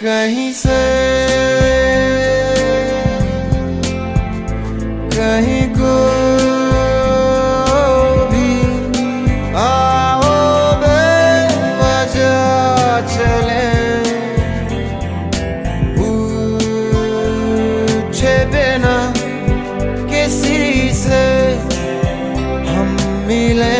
कहीं से कहीं को भी आओ बेवजह चले, पूछे बिना किसी से हम मिले।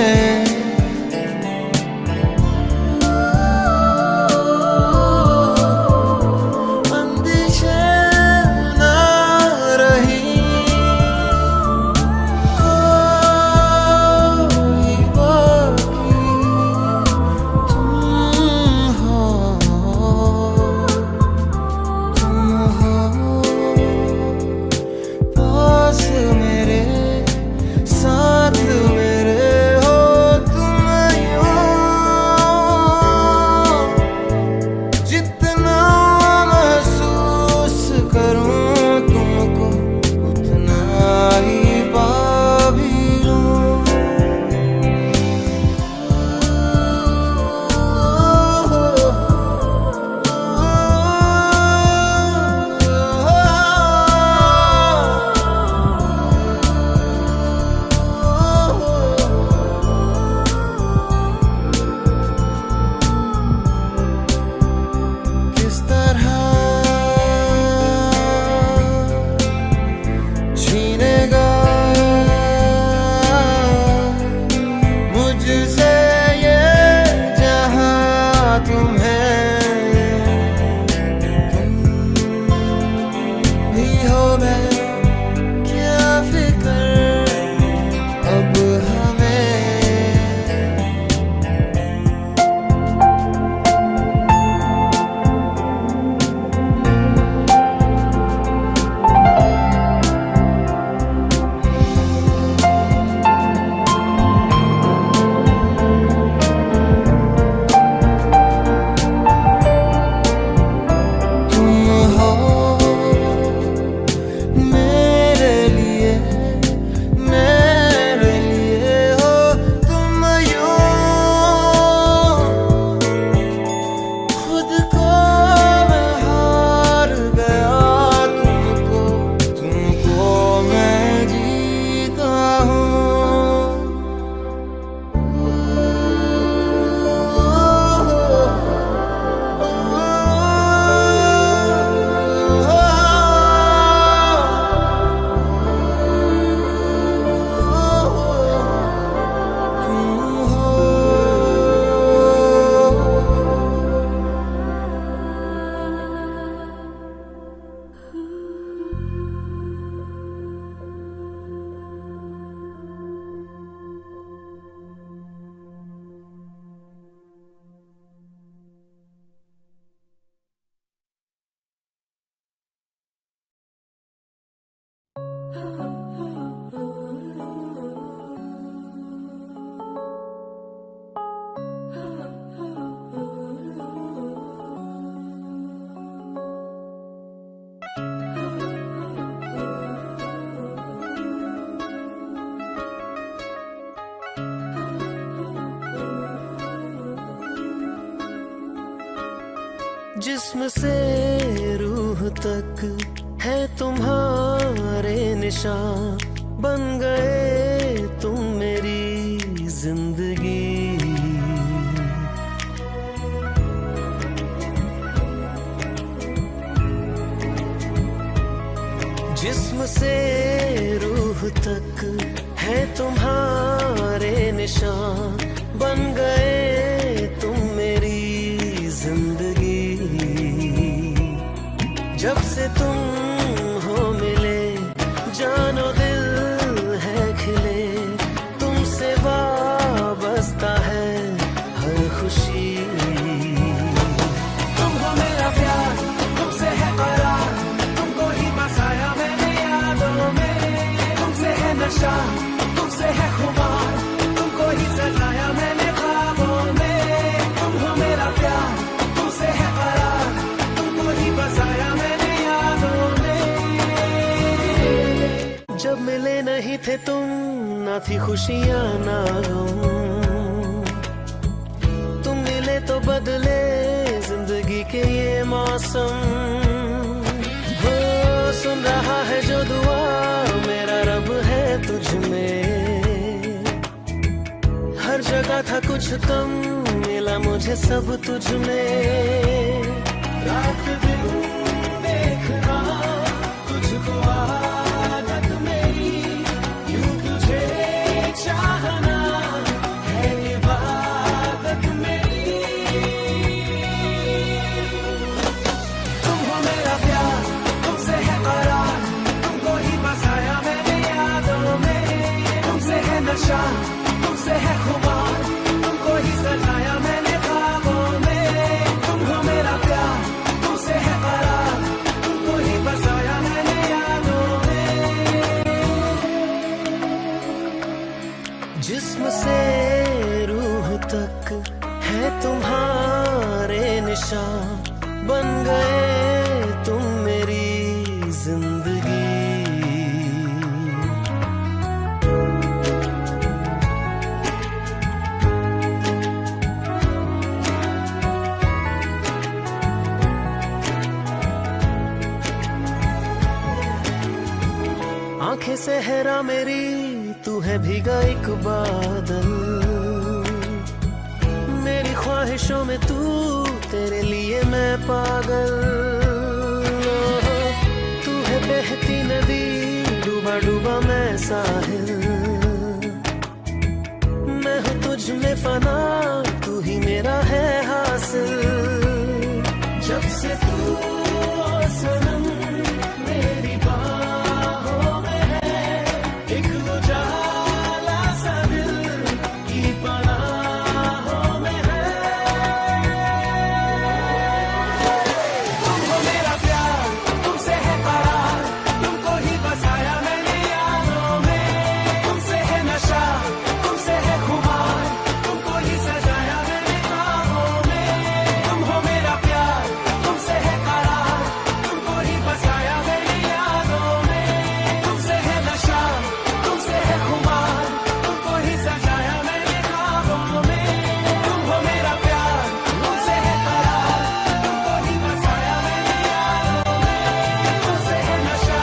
जिस्म से रूह तक है तुम्हारे निशान, बन गए तुम मेरी जिंदगी। जिस्म से रूह तक है तुम्हारे निशान, बन गए तुम मेरी जिंदगी। जब से तुम हो मिले जानो दिल है खिले, तुमसे वाबस्ता है हर खुशी। तुम हो मेरा प्यार, तुमसे है करार, तुमको ही बसाया मैंने यादों में। तुमसे है नशा, तुमसे है खुमार, तुमको ही सजाया मैंने ख्वाबों में। तुम हो मेरा प्यार, तुमसे है करार, तुमको ही बसाया मैंने यादों में। जब मिले नहीं थे तुम, ना थी खुशियाँ ना गम, तुम मिले तो बदले जिंदगी के ये मौसम हो, सुन रहा है जो दुआ मेरा रब है तुझ में। हर जगह था कुछ कम, मिला मुझे सब तुझ में। रात दिन देखना तुझको आदत मेरी, यूं तुझे चाहना है इबादत मेरी। तुम हो मेरा प्यार, तुमसे है करार, तुमको ही बसाया मैंने यादों में। तुमसे है नशा, तुमसे है खुमार, तुमको ही सजाया मैंने ख्वाबों में। तुम हो मेरा प्यार, तुमसे है करार, तुमको ही बसाया मैंने यादों में। जिस्म से रूह तक है तुम्हारे निशान, बन गए तुम मेरी जिंदगी। आंखें सहरा मेरी, तू है भीगा एक बादल। मेरी ख्वाहिशों में तू, तेरे लिए मैं पागल। तू है बहती नदी, डूबा डूबा मैं साहिल। मैं हूँ तुझ में फना, तू ही मेरा है हासिल। जब से तू ओ सनम मेरी बाहों में है, एक उजाला सा दिल की पनाहों में है। तुम हो मेरा प्यार, तुमसे है करार, तुमको ही बसाया मैंने यादों में। तुमसे है नशा, तुमसे है खुमार, तुमको ही सजाया मैंने ख्वाबों में। तुम हो मेरा प्यार, तुमसे है करार, तुमको ही बसाया मेरी यादों में। तुमसे है नशा, तुमसे है खुमार, तुमको ही सजाया मैंने ख्वाबों में। तुम हो मेरा प्यार, तुमसे है करार, तुमको ही बसाया मेरी यादों में। तुमसे है नशा,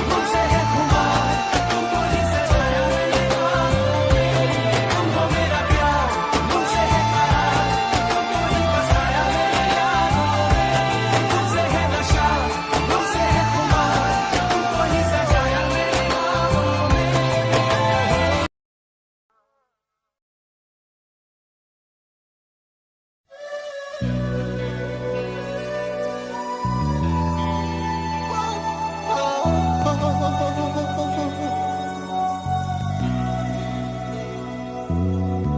तुमसे है खुमार, तुमको ही सजाया मेरे ख्वाबों में। तुम हो मेरा प्यार, तुमसे है करार, तुमको ही बसाया मेरी यादों में। तुमसे है नशा, तुमसे है खुमार, तुमको ही सजाया मेरे ख्वाबों में।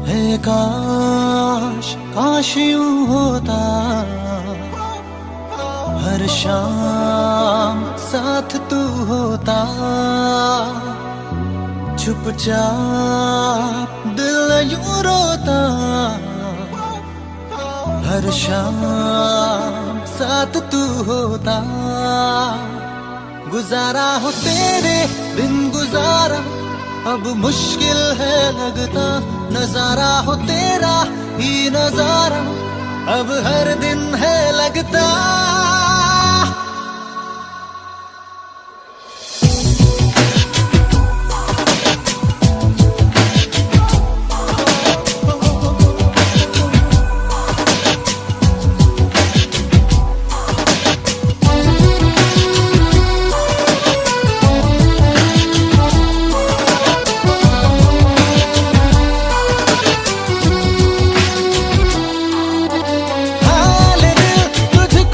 है काश काश यूं होता, हर शाम साथ तू होता। चुपचाप दिल यूं रोता, हर शाम साथ तू होता। गुजारा हो तेरे बिन गुजारा, अब मुश्किल है लगता। नजारा हो तेरा ही नजारा, अब हर दिन है लगता। हाल दिल तुझको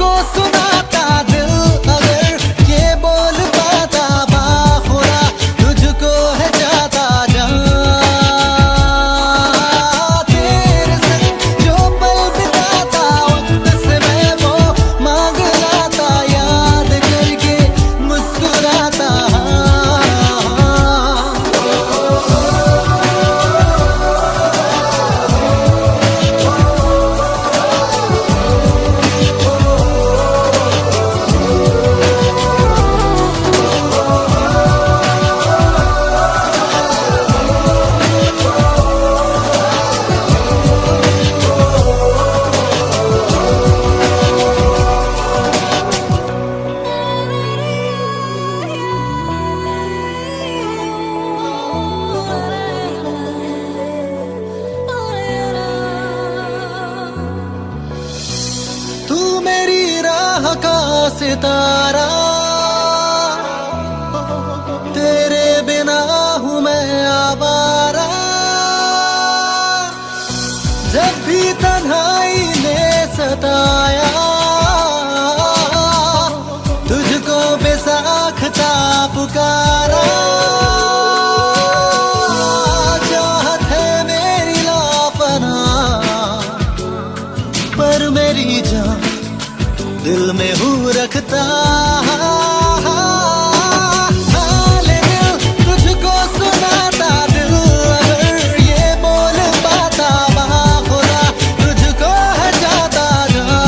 सितारा, तेरे बिना हूँ मैं आवारा। जब भी तन्हाई ने सताया, तुझको बेसाख्ता पुकारा। चाहत है मेरी लापना, पर मेरी जान दिल में हूँ रखता। हाल दिल तुझको सुनाता, दिल अगर ये बोल पाता, बाखुदा तुझको है जाता जहाँ।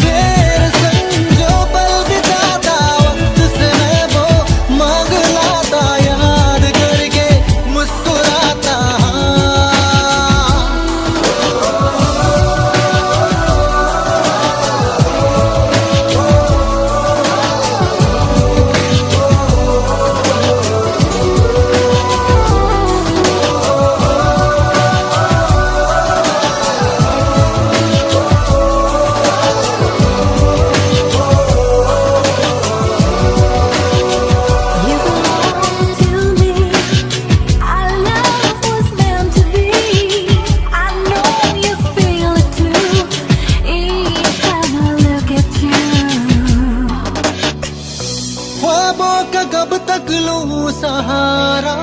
तेरे संग जो पल बिताता, वक्त से मैं वो मांग लाता, याद करके मुस्कुराता। You belong to me. Our love was meant to be. I know you feel it too. Each time I look at you. ख्वाबों का कब तक लूं सहारा,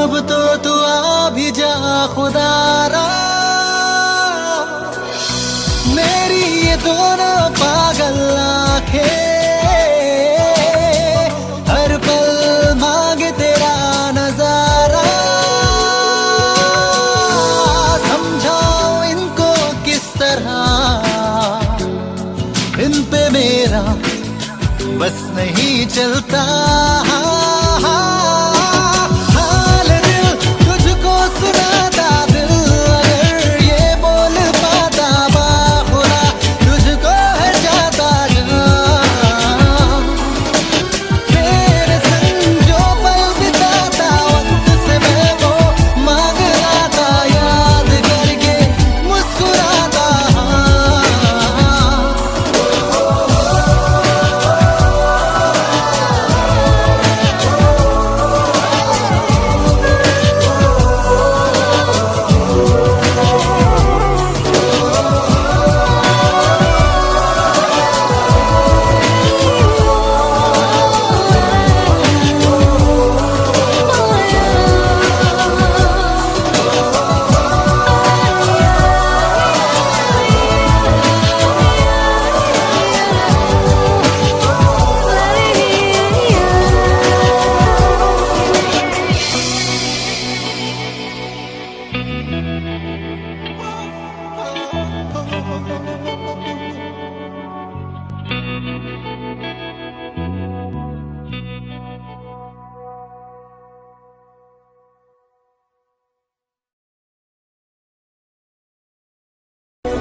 अब तो तू आ भी जा खुदारा। मेरी ये दोनों पागल आंखें हर पल मांगे तेरा नजारा। समझाओ इनको किस तरह, इन पे मेरा बस नहीं चलता। हाल दिल तुझको सुनाता, दिल अगर ये बोल पाता, बाखुदा तुझको है जाता जहाँ। तेरे संग जो पल बिताता, वक्त से मैं वो मांग लाता, याद करके मुस्कुराता।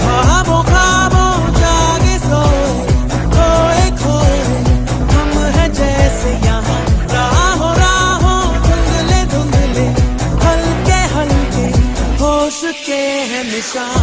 ख्वाबों ख्वाबों जागे सोए, खोए खोए हम हैं जैसे यहाँ। राहों राहों धुंधले धुंधले, हल्के हल्के होश के हैं निशान।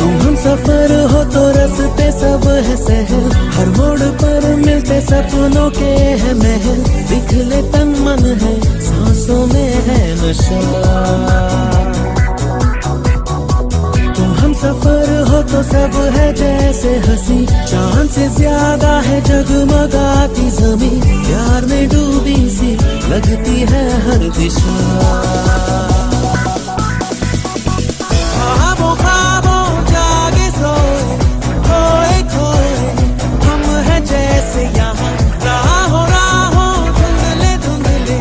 तुम हम सफर हो तो रास्ते सब है सहल, हर मोड़ पर मिलते सपनों के है महल। दिखले तन मन है, सांसों में है नशा। तुम हम सफर हो तो सब है जैसे हंसी, चांद से ज्यादा है जगमगाती जमीन। प्यार में डूबी सी लगती है हर दिशा। ख्वाबों ख्वाबों जागे सोए, खोए खोए हम हैं जैसे यहाँ। राहों राहों धुंधले धुंधले,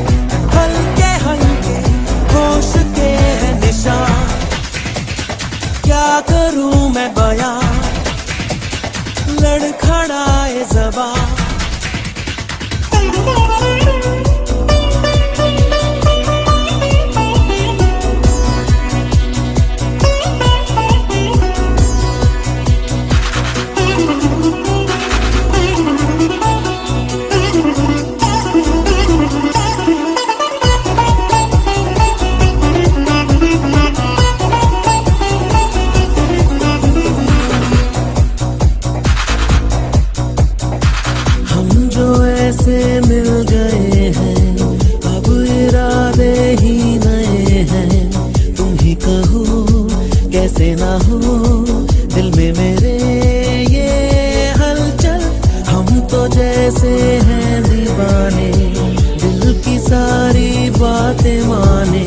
सारी बातें माने।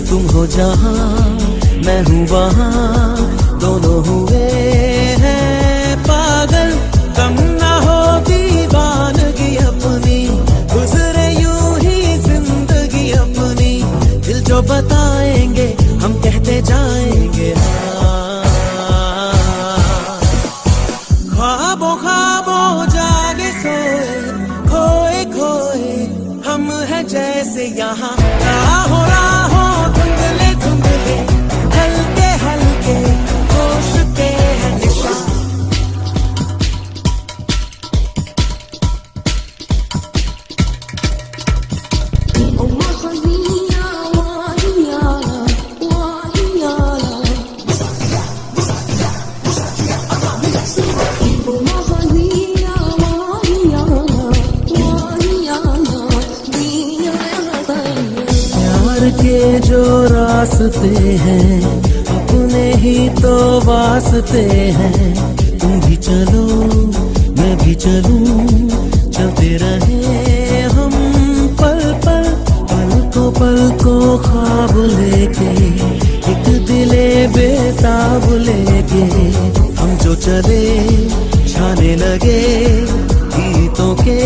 तुम हो जहां मैं हूँ वहां, दोनों हुए हैं पागल। कम ना हो दीवानगी अपनी, गुजरे यूं ही जिंदगी अपनी। दिल जो बताएंगे हम कहते जाएंगे हाँ। ख्वाबों ख्वाबों जागे सोए, खोए खोए हम हैं जैसे यहाँ। राहों राहों धुंधले धुंधले, हल्के हल्के होश के हैं निशा। के जो रास्ते हैं अपने ही तो वास्ते हैं। तुम भी चलो मैं भी चलूं, चलते रहे हम पल पल। पल को ख्वाब लेके, एक दिले बेताब लेके। हम जो चले छाने लगे गीतों के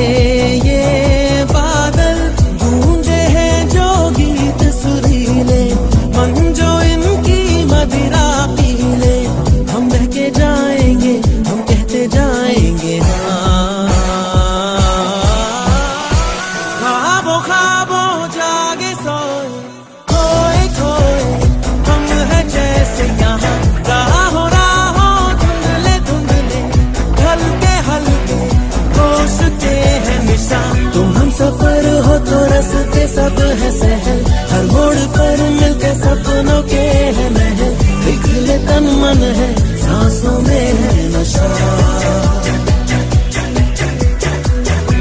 ये बादल। गूंजे हैं जो गीत सुरीले, मन जो इनकी मदिरा पीले। हम बह के जाएंगे हम कहते जाएंगे हाँ। ख्वाबों ख्वाबों जागे सोए, खोए खोए हम हैं जैसे यहाँ। राहों राहों धुंधले धुंधले, हल्के हल्के होश के हैं निशान। तुम हम सफर हो तो रास्ते सब है सहल, हर मोड़ पर मिलके सपनों के है महल। बिखरे तन मन है सांसों में है नशा।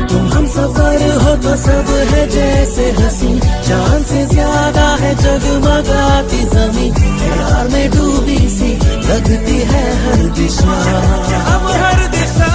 तुम हम सफर हो तो सब है जैसे हंसी, चांद से ज्यादा है जगमगाती जमीन। प्यार में डूबी सी लगती है हर दिशा, अब हर दिशा।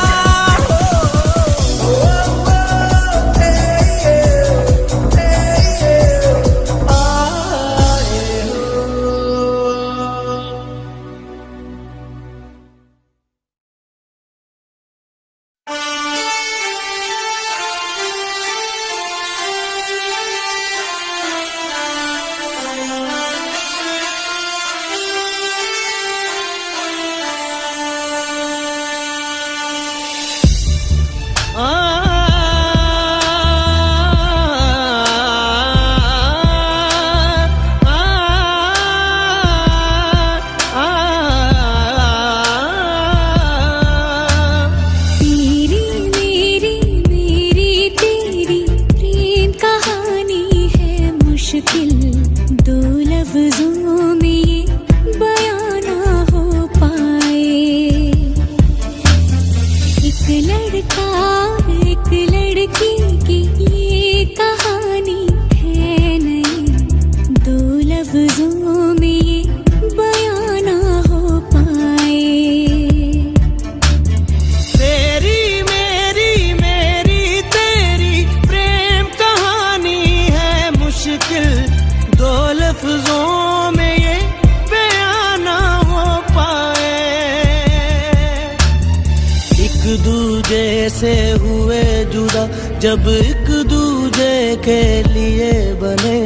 से हुए जुदा जब एक दूजे के लिए बने।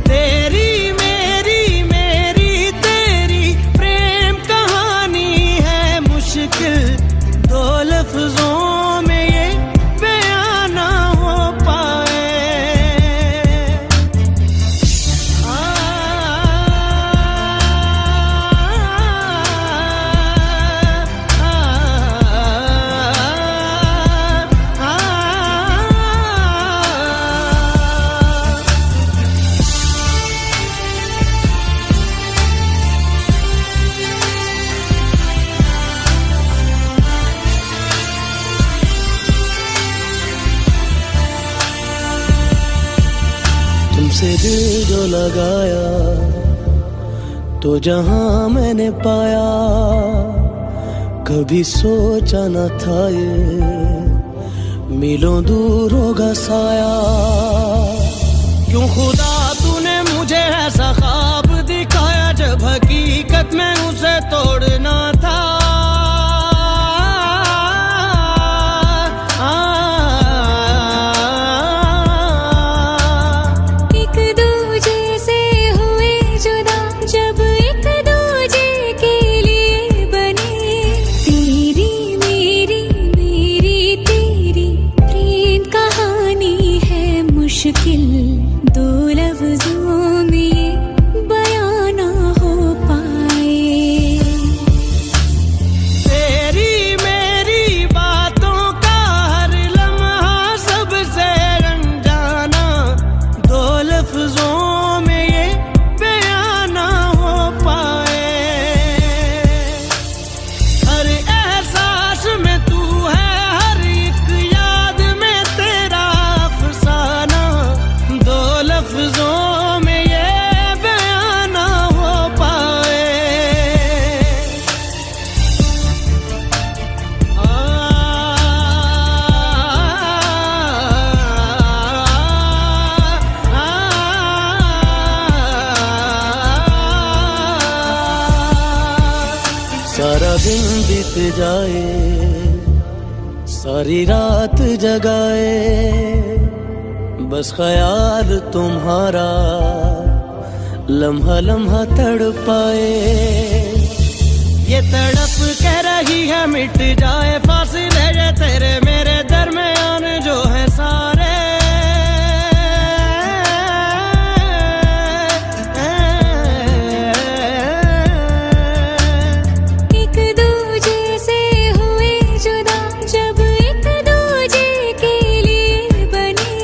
तेरी मेरी तेरी प्रेम कहानी है मुश्किल, दो लफ्जों में ये बयां ना हो पाए। तुमसे दिल जो लगाया तो जहां मैंने पाया, कभी सोचा न था ये मीलों दूर होगा साया। क्यों दो लफ्जों में ये बयां ना हो पाए। तेरी मेरी बातों का हर लम्हा सबसे अनजाना, दो लफ्जों में ये बयां ना हो पाए। हर एहसास में तू है, हर एक याद में तेरा अफसाना, दो लफ्जों में ये बयां ना हो पाए। सारा दिन बीत जाए, सारी रात जगाए, बस ख्याल तुम्हारा लम्हा लम्हा तड़पाए। ये तड़प कह रही है मिट जाए, फासले ये तेरे मेरे दरमियान जो है सारे। एक दूजे से हुए जुदा जब एक दूजे के लिए बने,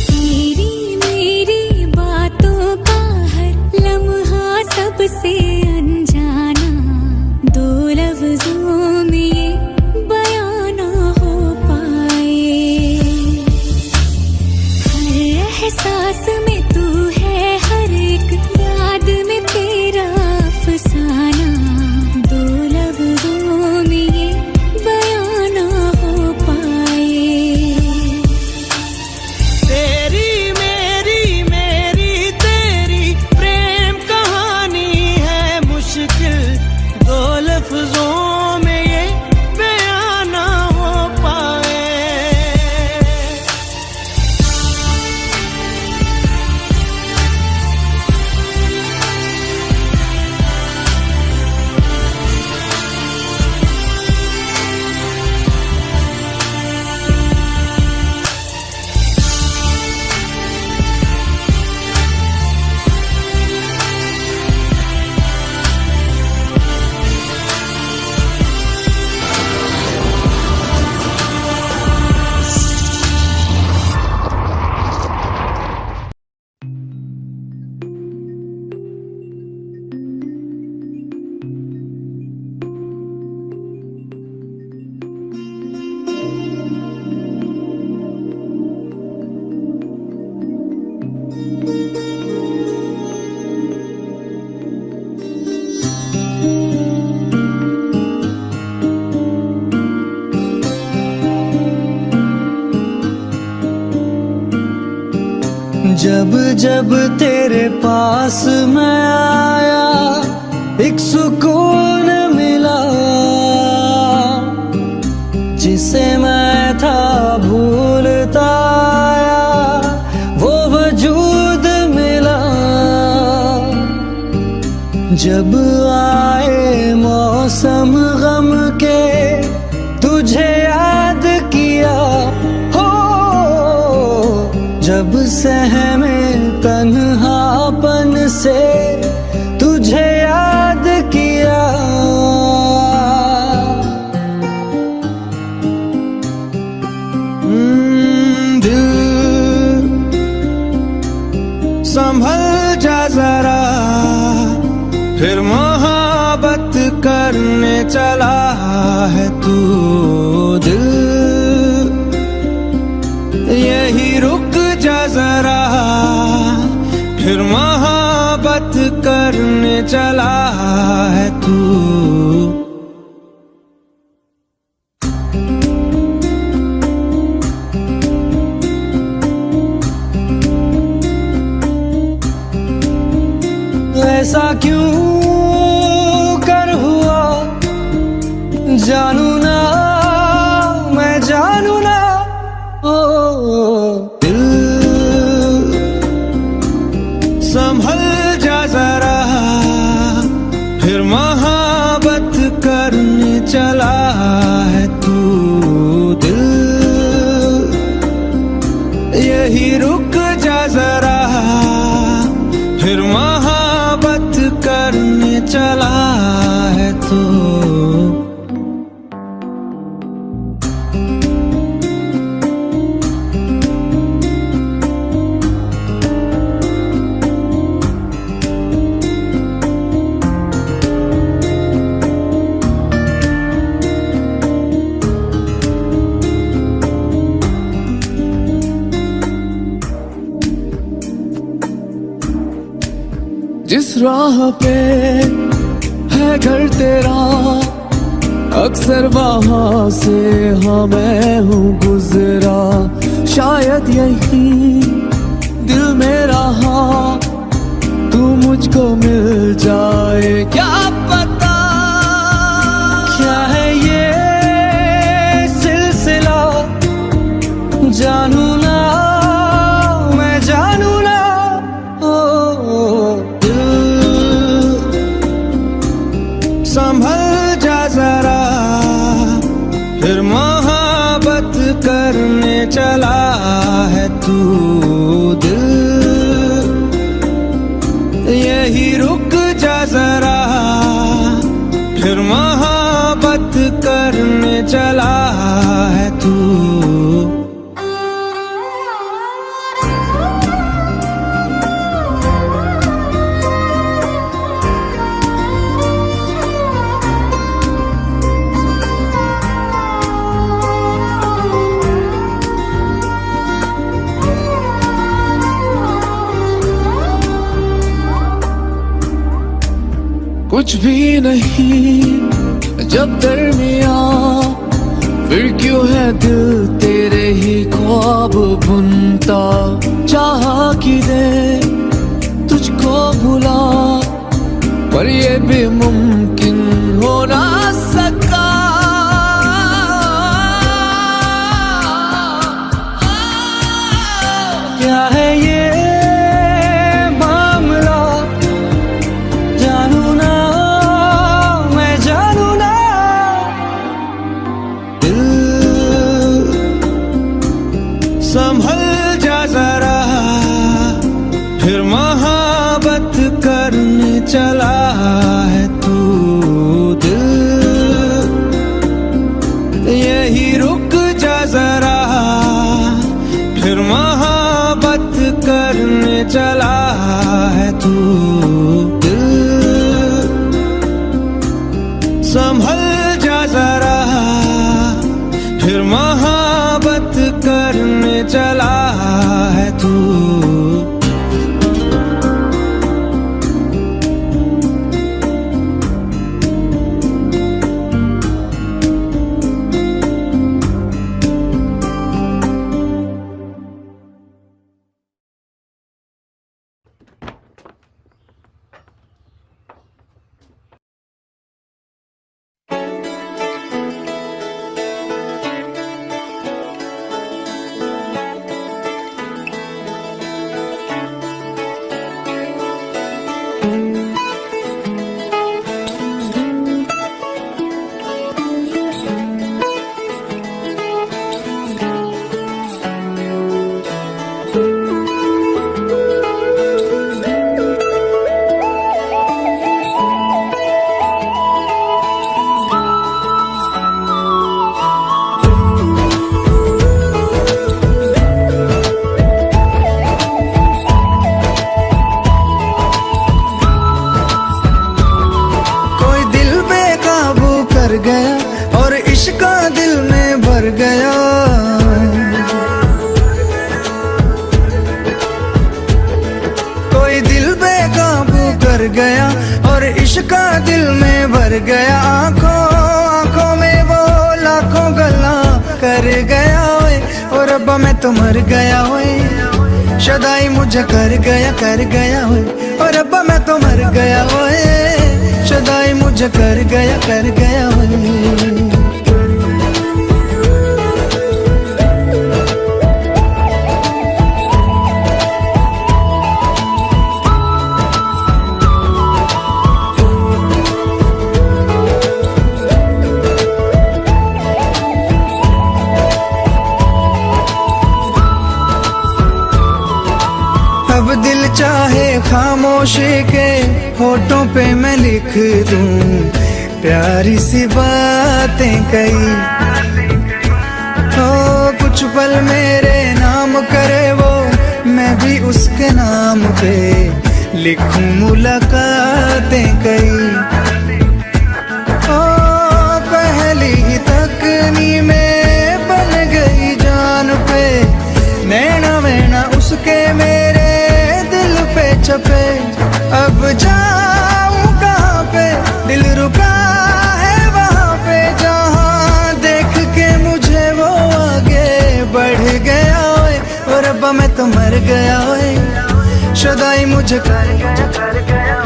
तेरी मेरी बातों का हर लम्हा सबसे अनजाना, दो लफ्जों में ये बयां ना हो पाए। हर एहसास में तू है, हर एक याद में तेरा अफसाना, दो लफ्जों में ये बयां ना हो पाए। तेरी मेरी तेरी प्रेम कहानी है मुश्किल, दो लफ्जों में ये बयां ना हो पाए। जब जब तेरे पास मैं आया, एक सुकून मिला, जिसे मैं था भूलता आया, वो वजूद मिला। जब आए मौसम गम के, तुझे याद किया हो, जब सहमे तन्हापन से तुझे याद किया। दिल संभल जा जरा, फिर मोहब्बत करने चला है तू। दिल यही रुक जा जरा, फिर मोहब्बत करने चला है तू। ऐसा क्यों कर हुआ, जानू ना मैं जानू ना। ओ दिल संभल जा जरा, फिर मोहब्बत करने चला है तू। दिल यही रुक जा जरा, जिस राह पे है घर तेरा, अक्सर वहां से हाँ मैं हूँ गुजरा। शायद यही दिल में रहा तू मुझको मिल जाए, क्या पता क्या है ये सिलसिला। जानू ना मैं जानू ना, दिल संभल जा जरा, फिर मोहब्बत करने चला है तू। दिल यही रुक जा जरा, फिर मोहब्बत करने चला है तू। कुछ भी नहीं जब दरमिया, फिर क्यों है दिल तेरे ही ख्वाब बुनता। चाह कि दे तुझको भुला, पर ये भी मुमकिन हो ना सका। क्या है ये मामला, जानू ना मैं जानू ना। दिल संभल जा जरा, फिर मोहब्बत करने चला है तू। दिल यही रुक जा जरा, फिर मोहब्बत करने चला है तू। दिल संभल जा जरा, फिर मोहब्बत करने चला है तू। गया और इश्क दिल में भर गया। आंखों में वो लाखों गल्ला कर गया ओए, और रब्बा मैं तो मर गया ओए। शदाई मुझे कर गया ओए, और रब्बा मैं तो मर गया ओए। शदाई मुझे कर गया ओए। अब दिल चाहे खामोशी के होठों पे मैं लिख दूं प्यारी सी बातें कई। हो कुछ पल मेरे नाम करे वो, मैं भी उसके नाम पे लिखूं मुलाकातें कई। ओ पहली ही तकनी में बन गई जान पे, नैना उसके मेरे छपे। अब अब जाऊं कहाँ पे, दिल रुका है वहाँ पे जहाँ देख के मुझे वो आगे बढ़ गया ओए। और रब्बा मैं तो मर गया ओए, शुदाई मुझे कर गया।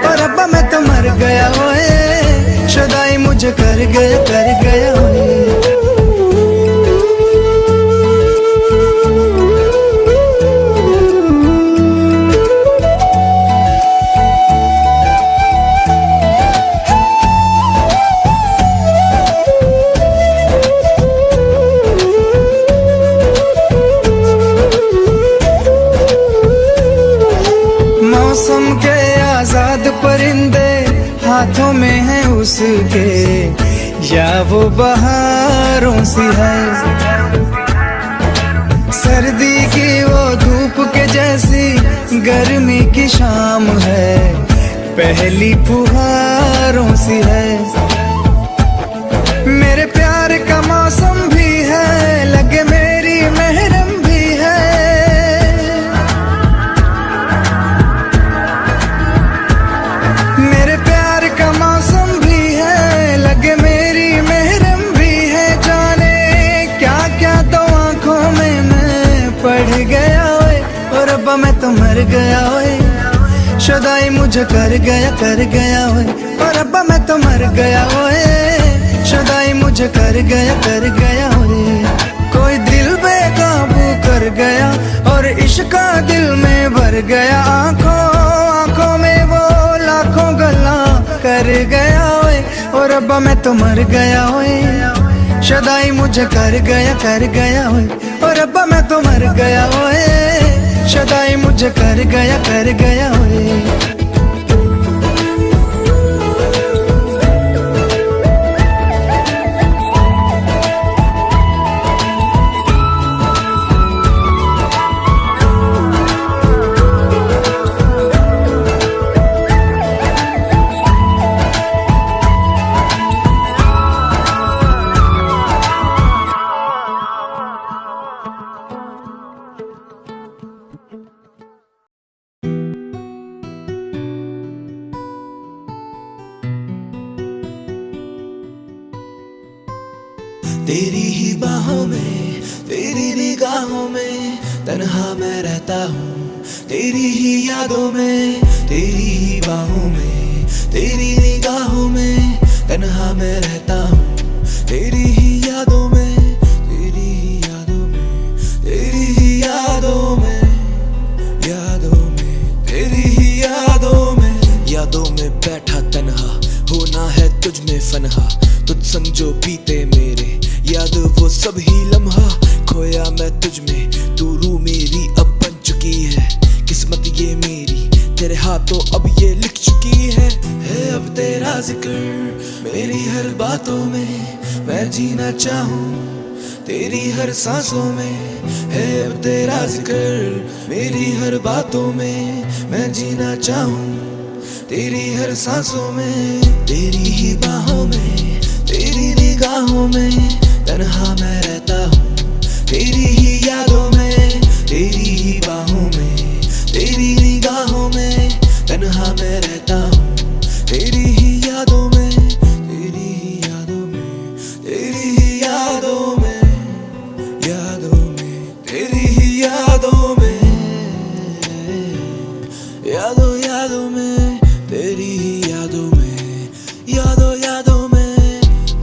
और रब्बा मैं तो मर गया ओए, शुदाई मुझे कर गया ओए। मौसम के आजाद परिंदे हाथों में हैं उसके, या वो बहारों सी है। सर्दी की वो धूप के जैसी गर्मी की शाम है, पहली फुहारों सी है। मेरे प्यार का मौसम भी है, लगे मेरी महरम भी है। मेरे प्यार का मौसम भी है, लगे मेरी महरम भी है। जाने क्या क्या तो आंखों में मैं पढ़ गया ओए। और रब्बा मैं तो मर गया ओए, शुदाई मुझे कर गया ओए। और रब्बा मैं तो मर गया ओए, शुदाई मुझे कर गया ओए। कोई दिल बेकाबू कर गया और इश्क दिल में भर गया। आंखों में वो लाखों गल्ला कर गया ओए। और रब्बा मैं तो मर गया ओए, शुदाई मुझे कर गया ओए। और रब्बा मैं तो मर गया ओए, शुदाई मुझे कर गया ओए। तेरी ही बाहों में, तेरी निगाहों में तन्हा मैं रहता हूँ। तेरी ही यादों में, तेरी ही बाहों में, तेरी निगाहों में तन्हा मैं रहता हूँ। तेरी ही यादों में, तेरी ही यादों में, तेरी ही यादों में, यादों में, तेरी ही यादों में बैठा तन्हा, होना है तुझ में फनहा। तुझ संग जो बीते मेरे याद वो सब ही लम्हा, खोया मैं तुझ में, तू रूह मेरी अब बन चुकी है। किस्मत ये मेरी तेरे हाथों अब ये लिख चुकी है अब तेरा जिक्र मेरी हर बातों में, मैं जीना चाहूँ तेरी हर सांसों में। है अब तेरा जिक्र मेरी हर बातों में, मैं जीना चाहूँ तेरी हर सांसों में। तेरी ही बाहों में, तेरी निगाहों में तन्हा मैं रहता हूँ। तेरी ही यादों में, तेरी ही बाहों में, तेरी निगाहों में तन्हा मैं रहता हूँ। तेरी ही यादों में, तेरी ही यादों में, तेरी ही यादों में, यादों में, तेरी ही यादों में, यादों में, तेरी ही यादों में, यादों में,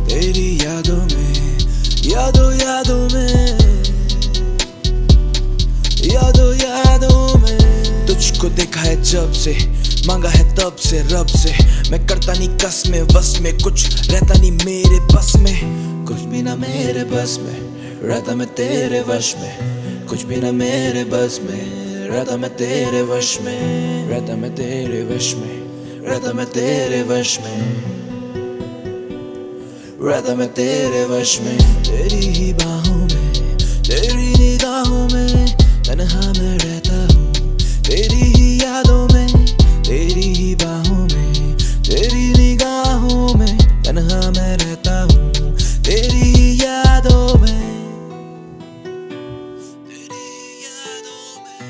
तेरी यादों में, यादों में, यादों में। तुझको देखा है जब से, मांगा है तब से रब से, मैं करता नहीं कस में बस में, कुछ रहता नहीं मेरे बस में। कुछ भी ना मेरे बस में, रहता मैं तेरे वश में। कुछ भी ना मेरे बस में, रहता मैं तेरे वश में। रहता मैं तेरे वश में, रहता मैं तेरे वश में, रहता मैं तेरे वश में। तेरी ही बाहों में, तेरी निगाहों में तन्हा मैं रहता हूँ। तेरी ही यादों में, तेरी ही बाहों में, तेरी निगाहों में तन्हा मैं रहता हूँ। तेरी ही यादों में, तेरी यादों में।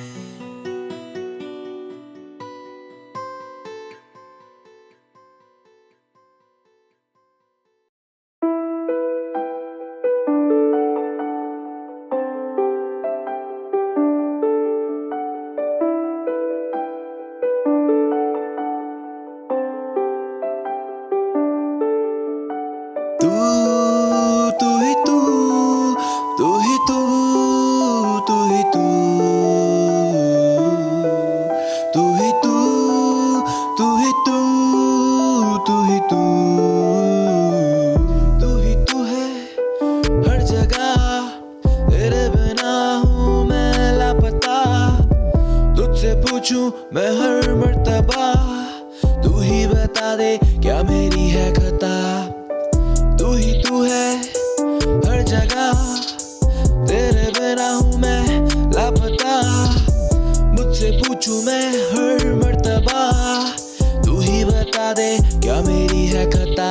पूछूं मैं हर मर्तबा, तू ही बता दे क्या मेरी है खता। तू ही तू है हर जगह, तेरे बिना हूँ मैं लापता। मुझसे पूछूं मैं हर मर्तबा, तू ही बता दे क्या मेरी है खता।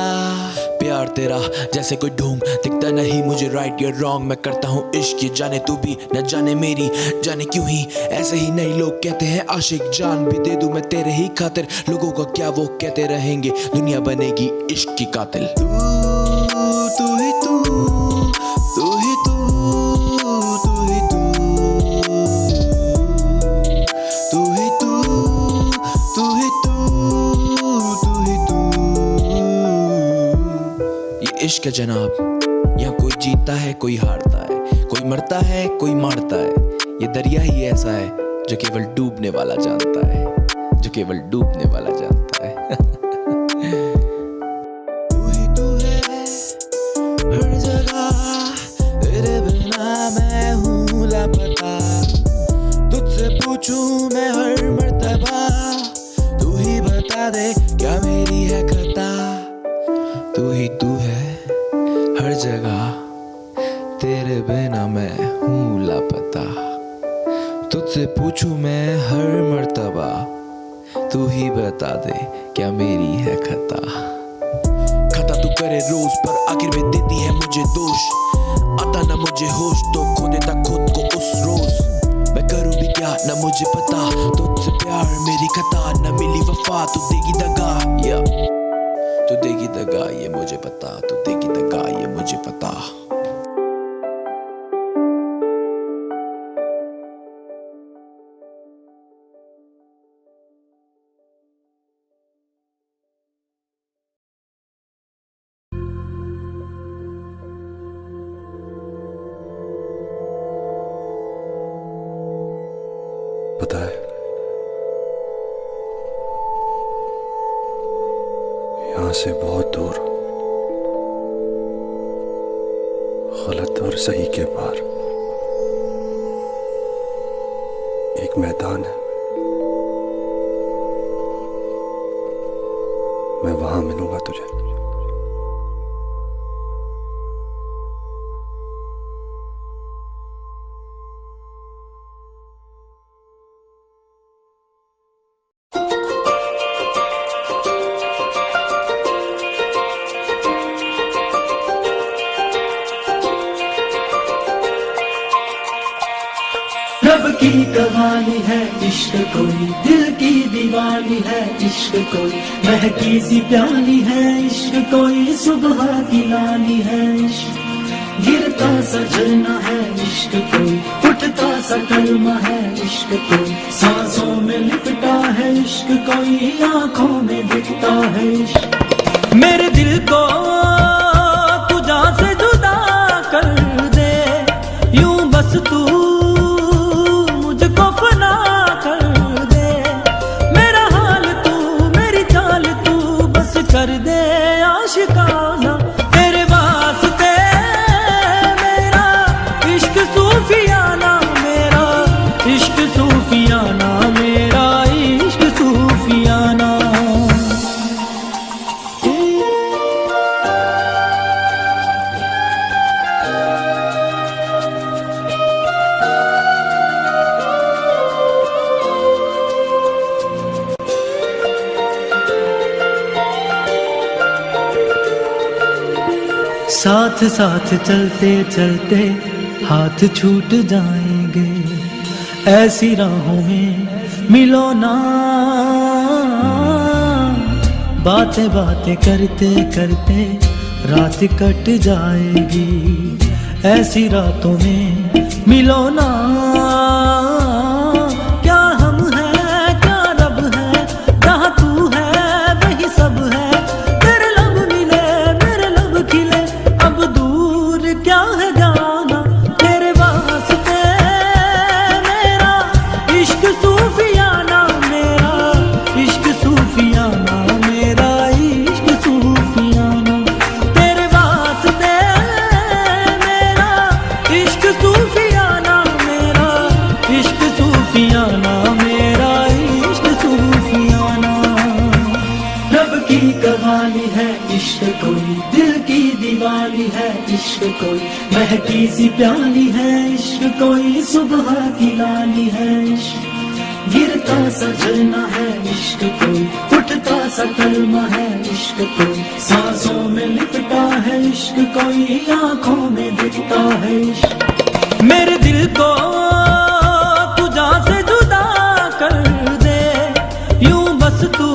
प्यार तेरा जैसे कोई ढूंढ दिखता नहीं मुझे, राइट या रॉन्ग मैं करता हूँ इश्क, ये जाने तू भी न जाने मेरी जाने क्यों ही ऐसे ही नहीं लोग कहते हैं आशिक। जान भी दे दूं मैं तेरे ही खातिर, लोगों का क्या वो कहते रहेंगे, दुनिया बनेगी इश्क की कातिल। तू ही तू, तू ही तू, तू ही तू, तू ही तू, तू ही तू, तू ही तू। ये इश्क है जनाब, यहाँ कोई जीतता है कोई हारता है, कोई मरता है कोई मारता है। ये दरिया ही ऐसा है जो केवल डूबने वाला जानता है, जो केवल डूबने वाला जानता है। तू ही तू है हर जगह, तेरे बिना मैं हूँ लापता। तुझसे पूछूं मैं हर मर्तबा, तू ही बता दे क्या मेरी है खता। तू ही तू है हर जगह, तेरे बिना मैं हूँ लापता। तुझसे पूछूं मैं हर मर्तबा, तू ही बता दे क्या मेरी है खता। खता तू करे रोज पर आखिर में देती है मुझे दोष, आता ना मुझे होश तो खो देता खुद को उस रोज। मैं करूँ भी क्या ना मुझे पता, तुझसे प्यार मेरी खता। न मिली वफा तू देगी दगा, या तू देगी दगा ये मुझे पता, तू देगी दगा ये मुझे पता। पता है, यहाँ से बहुत दूर, गलत और सही के पार एक मैदान है। मैं वहां मिलूंगा तुझे। रब की कहानी है इश्क कोई, दिल की दीवानी है इश्क कोई, महकी सी प्याली है इश्क कोई, सुबह की लाली है इश्क, गिरता सा झरना है इश्क कोई, उठता सा कलमा है इश्क कोई, सांसों में लिपटा है इश्क कोई, आंखों में दिखता है इश्क। मेरे दिल को तू जान से जुदा कर दे, यूं बस तू कर दे आशिकाना, तेरे वास्ते मेरा इश्क सूफियाना, मेरा इश्क सूफियाना, मेरा इश्क सूफियाना। साथ साथ चलते चलते हाथ छूट जाएंगे, ऐसी राहों में मिलो ना, बातें बातें करते करते रात कट जाएगी, ऐसी रातों में मिलो ना। क्या हम हैं क्या रब है, जहाँ तू है वही सब है, तेरे लब मिले मेरे लब खिले, अब दूर क्या है जाना, तेरे वास्ते मेरा इश्क सूफियाना, मेरा इश्क सूफियाना, मेरा इश्क सूफियाना, तेरे वास्ते मेरा इश्क सूफियाना, मेरा है इश्क कोई, महकी सी प्याली है इश्क कोई, सुबह की लाली है इश्क, गिरता सा झरना है इश्क कोई, उठता सा कलमा है इश्क कोई, सांसों में लिपटा है इश्क कोई, आंखों में दिखता है इश्क। मेरे दिल को तू जान से जुदा कर दे, यूं बस तू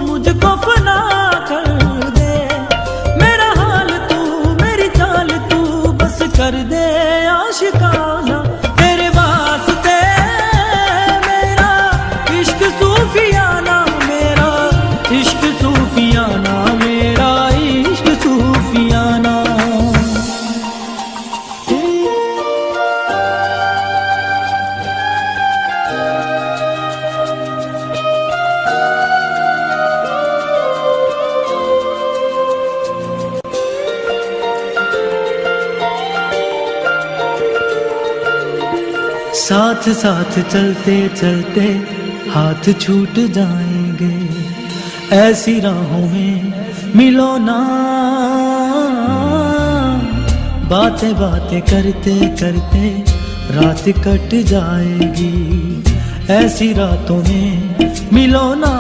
मुझको फना कर दे, मेरा हाल तू मेरी चाल तू बस कर दे आशिकाना, तेरे वास्ते मेरा इश्क सूफियाना, मेरा इश्क सूफियाना, मेरा इश्क सूफियाना। साथ साथ चलते चलते हाथ छूट जाएंगे, ऐसी राहों में मिलो ना, बातें बातें करते करते रात कट जाएगी, ऐसी रातों में मिलो ना,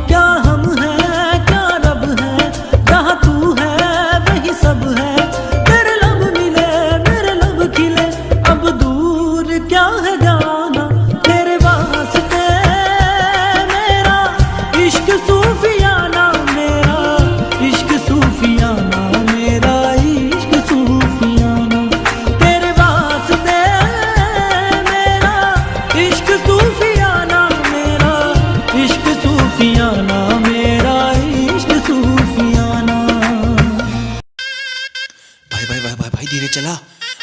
क्या हम हैं क्या रब है, जहाँ तू है वही सब है, तेरे लब मिले मेरे लब खिले, अब दूर क्या है जाना, तेरे वास्ते मेरा इश्क सूफियाना, मेरा इश्क सूफियाना, मेरा इश्क सूफियाना, तेरे वास्ते मेरा इश्क सूफियाना, मेरा इश्क सूफियाना, मेरा इश्क सूफियाना। भाई भाई भाई भाई भाई धीरे चला,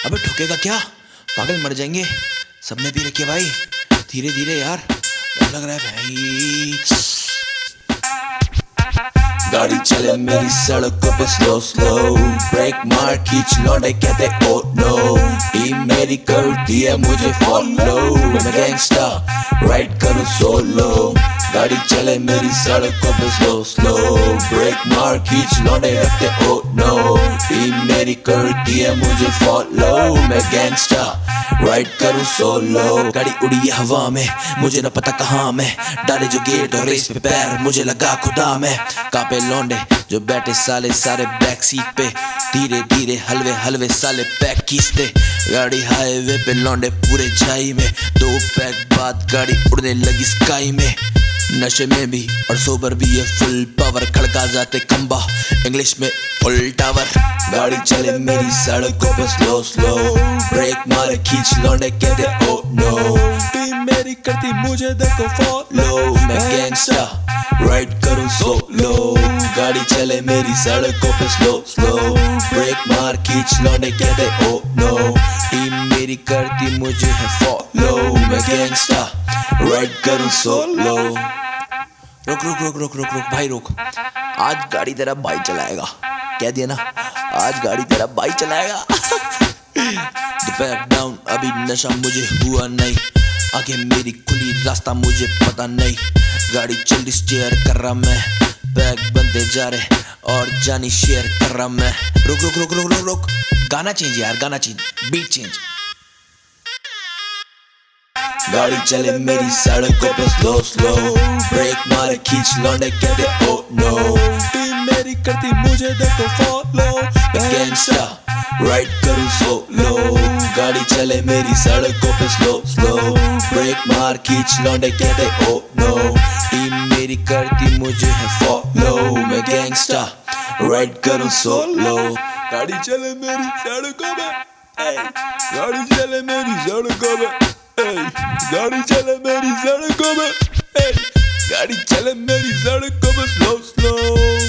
अबे ठोकेगा क्या, पागल मर जाएंगे, सबने पी रखी है भाई, धीरे धीरे यार, डर लग रहा है भाई। गाड़ी चले मेरी सड़कों पे स्लो स्लो, ब्रेक मार खींच लौटे कहते ओ नो, टीम मेरी करती है मुझे फॉलो, मैं गैंगस्टा राइड करूं सोलो, गाड़ी चले मेरी सड़कों पे स्लो स्लो, ब्रेक मार खींच लौटे रखते ओ नो, टीम मेरी करती है मुझे फॉलो, मैं गैंगस्टा राइड करूं सोलो, गाड़ी उड़ी है हवा में मुझे न पता कहाँ मैं, डाले जो गेट और रेस पे पैर मुझे लगा खुदा में, कापे लौंडे जो बैठे साले सारे बैक सीट पे, धीरे धीरे हलवे हलवे साले पैक खींचते, गाड़ी हाईवे पे लौंडे पूरे छाई में, 2 पैक बाद गाड़ी उड़ने लगी स्काई में, नशे में भी और सोबर भी ये फुल पावर, खड़का जाते खंबा इंग्लिश में फुल टावर, गाड़ी चले मेरी सड़कों पे स्लो स्लो, ब्रेक मारे खींच लौंडे कहते ओ नो, टीम मेरी करती मुझे देखो फॉलो, मैं गैंगस्टा राइड करूं सोलो, गाड़ी चले मेरी सड़कों पे स्लो स्लो, ब्रेक मार खींच लौंडे कहते ओ नो, टीम मेरी करती मुझे है फॉलो, मैं गैंगस्टा राइड करूं सोलो। रुक रुक रुक रुक रुक रुक भाई रुक, आज गाड़ी तेरा भाई चलाएगा, कह दिया ना, आज गाड़ी तेरा भाई चलाएगा। बैक डाउन अभी नशा मुझे हुआ नहीं, आगे मेरी खुली रास्ता मुझे पता नहीं, गाड़ी चल स्टेयर कर रहा मैं, बैग बनते जा रहे और जानी शेयर कर रहा मैं। रुक रुक रुक रुक रुक रुक, गाना चेंज यार, गाना चेंज, बीट चेंज। गाड़ी चले मेरी सड़कों पे स्लो स्लो, ब्रेक मारे खींच लौंडे कहते ओ नो, टीम मेरी करती मुझे देखो फॉलो, मैं गैंगस्टा राइड करूं सोलो, गाड़ी चले मेरी सड़कों पे स्लो स्लो, ब्रेक मार खींच लौंडे कहते ओ नो, टीम मेरी करती मुझे है फॉलो, मैं गैंगस्टा राइड करूं सोलो। गाड़ी चले मेरी सड़कों पे, गाड़ी चले मेरी सड़कों पे, गाड़ी चले मेरी सड़कों पे, गाड़ी चले मेरी सड़कों पे स्लो स्लो,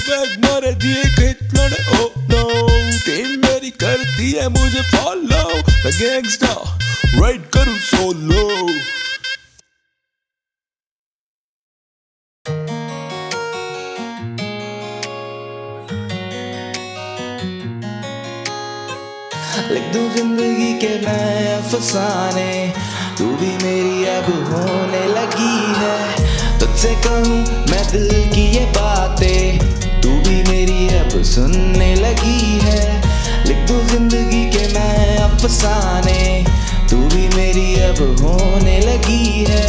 बैग मारे दिए खींच लौंडे ओ नो, टीम मेरी करती है मुझे फॉलो, मैं गैंगस्टा राइड करूं सोलो। लिख दूं जिंदगी के नए अफसाने, तू भी मेरी अब होने लगी है, तुझसे कहूँ मैं दिल की ये बातें, तू भी मेरी अब सुनने लगी है। लिख दूं जिंदगी के मैं अफसाने, तू भी मेरी अब होने लगी है।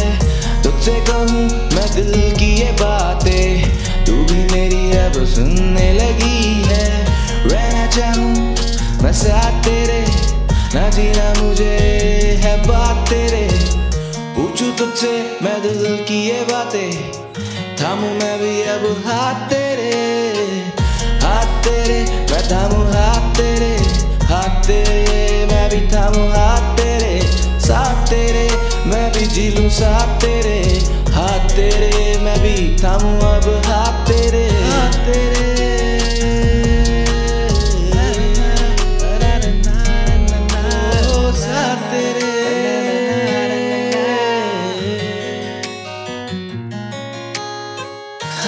तुझसे कहूँ मैं दिल की ये बातें, तू भी मेरी अब सुनने लगी है। रहना चाहूँ मैं साथ तेरे, ना जीना मुझे है बात तेरे। पूछूं तुझसे मैं दिल की ये बातें, थामूं मैं भी अब हाथ तेरे। हाथ तेरे मैं थामूं हाथ तेरे, हाथ तेरे मैं भी थामूं हाथ तेरे। साथ तेरे मैं भी जी लूं साथ तेरे, हाथ तेरे मैं भी थामूं अब हाथ तेरे। हाथ तेरे साथ तेरे।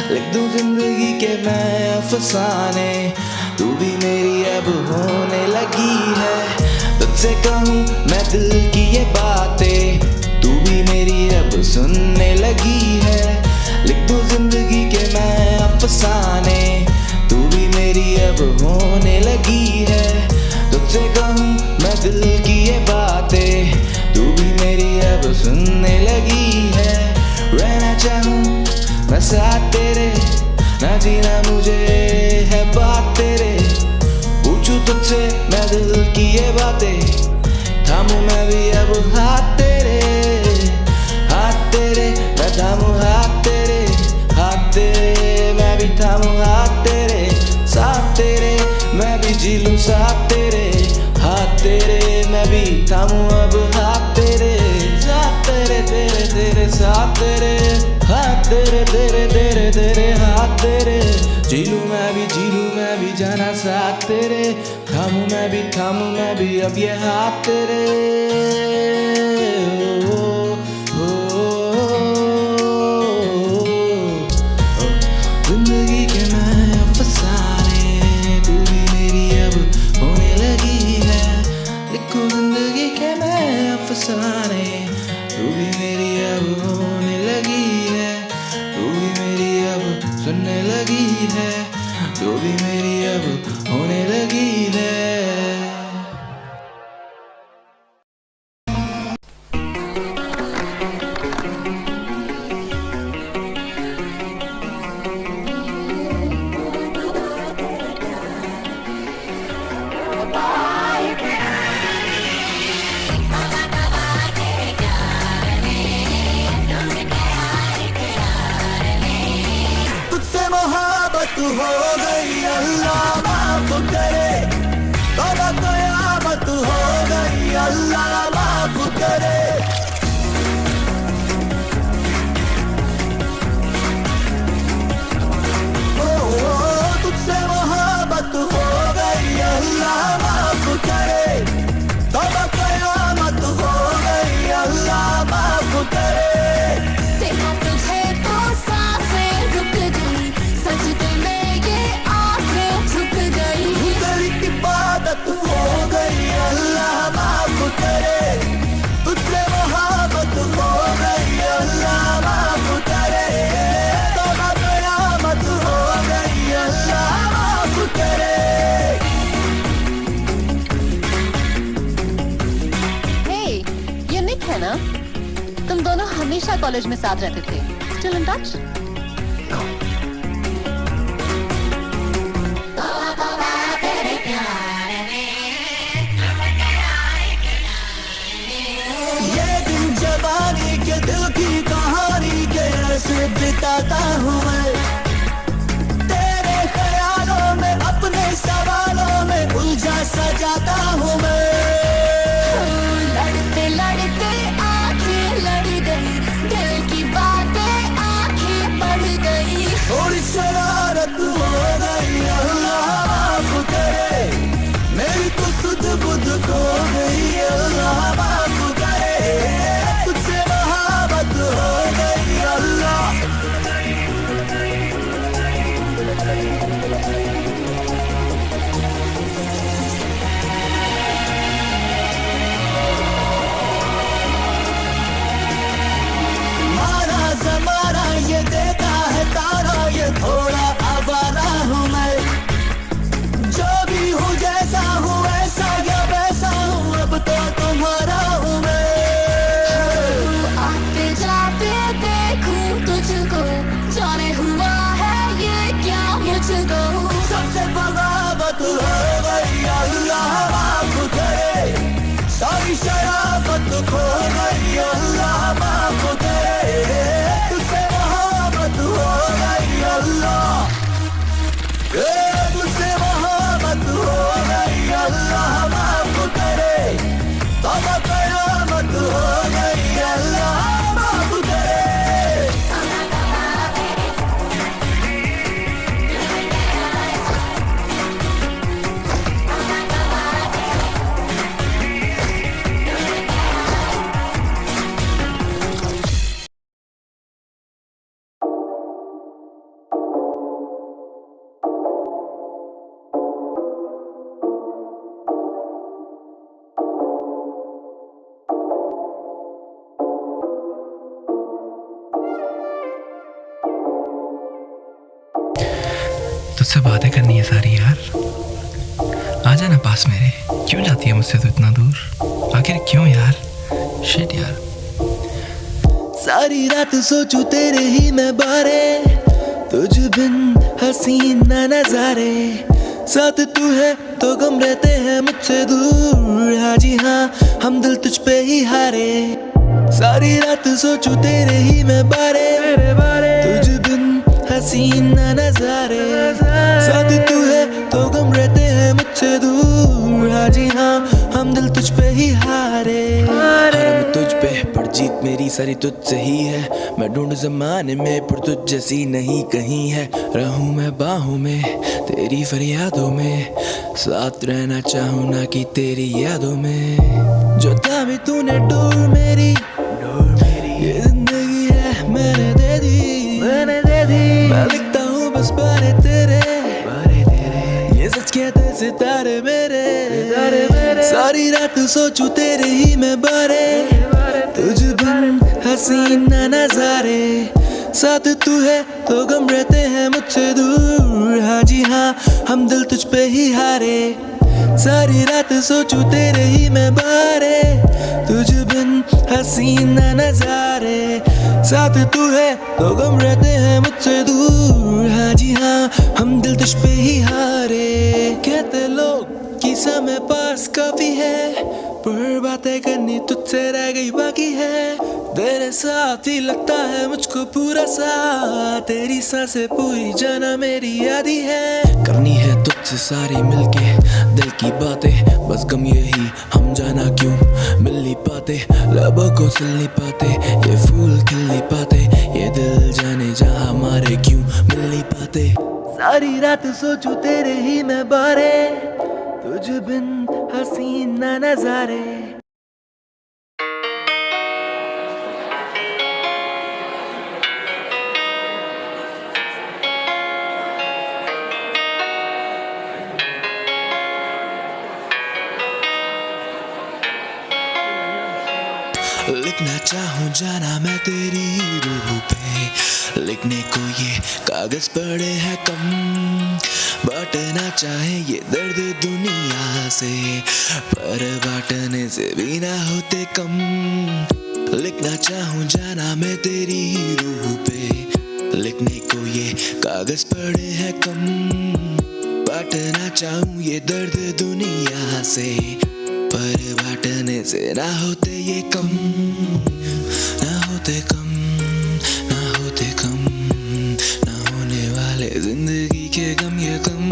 लिख दूं जिंदगी के मैं अफसाने, तू भी मेरी अब होने लगी है। तुझसे कहूँ मैं दिल की ये बातें, तू भी मेरी अब सुनने लगी है। लिख दूं जिंदगी के मैं अफसाने, तू भी मेरी अब होने लगी है। तुझसे कहूँ मैं दिल की ये बातें, तू भी मेरी अब सुनने लगी है। रहना चाहूँ मैं साथ तेरे, ना जीना मुझे है बात तेरे। पूछूं तुझसे मैं दिल की ये बातें, थामूं मैं भी अब हाथ तेरे। हाथ तेरे मैं थामूं हाथ तेरे, हाथ तेरे मैं भी थामूं हाथ तेरे। साथ तेरे मैं भी जी लूं साथ तेरे, हाथ तेरे मैं भी थामूं अब हाथ तेरे। साथ तेरे तेरे तेरे साथ तेरे, हाथ तेरे तेरे तेरे तेरे हाथ तेरे। जी लूं मैं भी जाना साथ तेरे। थामूं मैं भी अब ये हाथ तेरे। जिंदगी के मैं अफसाने, तू भी मेरी अब होने लगी है। लिखूं जिंदगी के मैं अफसाने, तू भी मेरी अब होने लगी है। तू भी मेरी अब सुनने लगी है, तू भी मेरी अब होने लगी है। तुझसे मोहब्बत हो गई अल्लाह माफ करे, तौबा क़यामत हो गई अल्लाह माफ करे। तुझसे मोहब्बत हो गई अल्लाह माफ करे, तौबा क़यामत हो गई अल्लाह माफ करे। देखा तुझे तो सांसें रुक गई, सजदे में ये आंखें झुक गई। तेरी इबादत हो गई अल्लाह माफ करे, तुझसे मोहब्बत हो गई अल्लाह माफ करे। तौबा क़यामत हो गई अल्लाह माफ करे। हे, ये निक है ना? तुम दोनों हमेशा कॉलेज में साथ रहते थे। Still in touch? ये दिन जवानी के दिल की कहानी के ऐसे बिताता हूँ मैं, तेरे ख्यालों में अपने सवालों में उलझा सजाता हूँ मैं। लड़ते लड़ते आंखें लड़ गई, दिल की बातें आंखें बढ़ गई। थोड़ी शरारत हो गई अल्लाह माफ करे, मेरी तो सुध बुध खो गई अल्लाह माफ करे। तुझसे मोहब्बत हो गई अल्लाह तुझसे बातें करनी है सारी यार। आ जाना पास मेरे। क्यों जाती है मुझसे तू इतना दूर? आखिर क्यों यार? शिट यार। सारी रात सोचूं तेरे ही मैं बारे, तुझ बिन हसीन ना नजारे। साथ तू है तो गम रहते हैं मुझसे दूर। हाँ जी हाँ, हम दिल तुझ पे ही हारे। सारी रात सोचूं तेरे ही मैं बारे, तुझ बिन हसीन ना नजारे। साथ तू है तो गम रहते हैं मुझसे दूर। हाँ जी हाँ, हम दिल तुझ पे ही हारे। मैं तुझ पे पर जीत मेरी सारी तुझसे ही है। मैं ढूंढ जमाने में पर तुझ जैसी नहीं कहीं है। रहूं मैं बाहों में तेरी फरियादों में, साथ रहना चाहूं ना कि तेरी यादों में। जो थामी तूने डोर मेरी, ये जिंदगी है मैंने दे दी। मैं लिखता हूँ बस बारे तेरे, ये सच कहते सितारे मेरे। सारी रात सोचूं तेरे ही मैं बारे, तुझ बिन हसीन ना नजारे। साथ तू है तो गम रहते हैं मुझसे दूर। हाँ जी हाँ, हम दिल तुझ पे ही हारे। सारी रात सोचूं तेरे ही मैं बारे, तुझ बिन हसीन ना नजारे। साथ तू है तो गम रहते हैं मुझसे दूर। हाँ जी हाँ, हम दिल तुझ पे ही हारे। कहते लोग कि समय पास काफी है, पर बातें करनी तुझसे रह गई बाकी है। तेरे साथ ही लगता है मुझको पूरा सा, तेरी सांसें पूरी जाना मेरी यादी है। करनी है तुझसे सारी मिलके दिल की बातें, बस गम यही हम जाना क्यों मिल नहीं पाते। लबों को सिल नहीं पाते, ये फूल खिल नहीं पाते, ये दिल जाने जहाँ हमारे क्यों मिल नहीं पाते। सारी रात सोचूं तेरे ही मैं बारे, तुझ बिन हसीन ना नजारे। लिखना चाहूँ जाना मैं तेरी रूह पे, लिखने को ये कागज पड़े हैं कम। बांटना चाहे ये दर्द दुनिया से, पर बांटने से भी ना होते कम। लिखना चाहूँ जाना मैं तेरी रूह पे, लिखने को ये कागज पड़े हैं कम। बांटना चाहूँ ये दर्द दुनिया से, पर बांटने से ना होते ये कम। ना होते कम, ना होते कम, ना होने वाले जिंदगी के गम ये कम।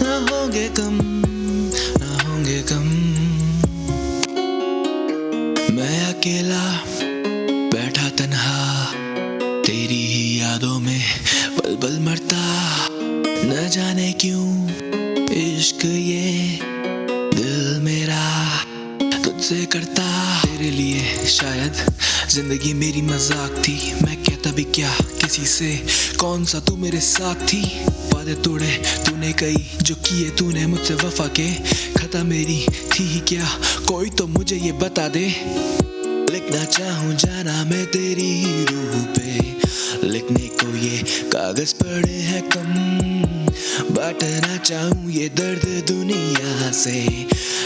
ना होंगे कम, ना होंगे कम। मैं अकेला बैठा तन्हा, तेरी ही यादों में पल पल मरता। न जाने क्यों इश्क ये दिल मेरा तुझसे करता। तेरे लिए शायद जिंदगी मेरी मजाक थी, मैं कहता भी क्या किसी से, कौन सा तू मेरे साथ थी। वादे तोड़े तूने कई, जो किए तूने मुझसे वफा के, खता मेरी थी ही क्या, कोई तो मुझे ये बता दे। लिखना चाहूँ जाना मैं तेरी रूह पे, लिखने को ये कागज पड़े हैं कम। बांटना चाहूँ ये दर्द दुनिया से,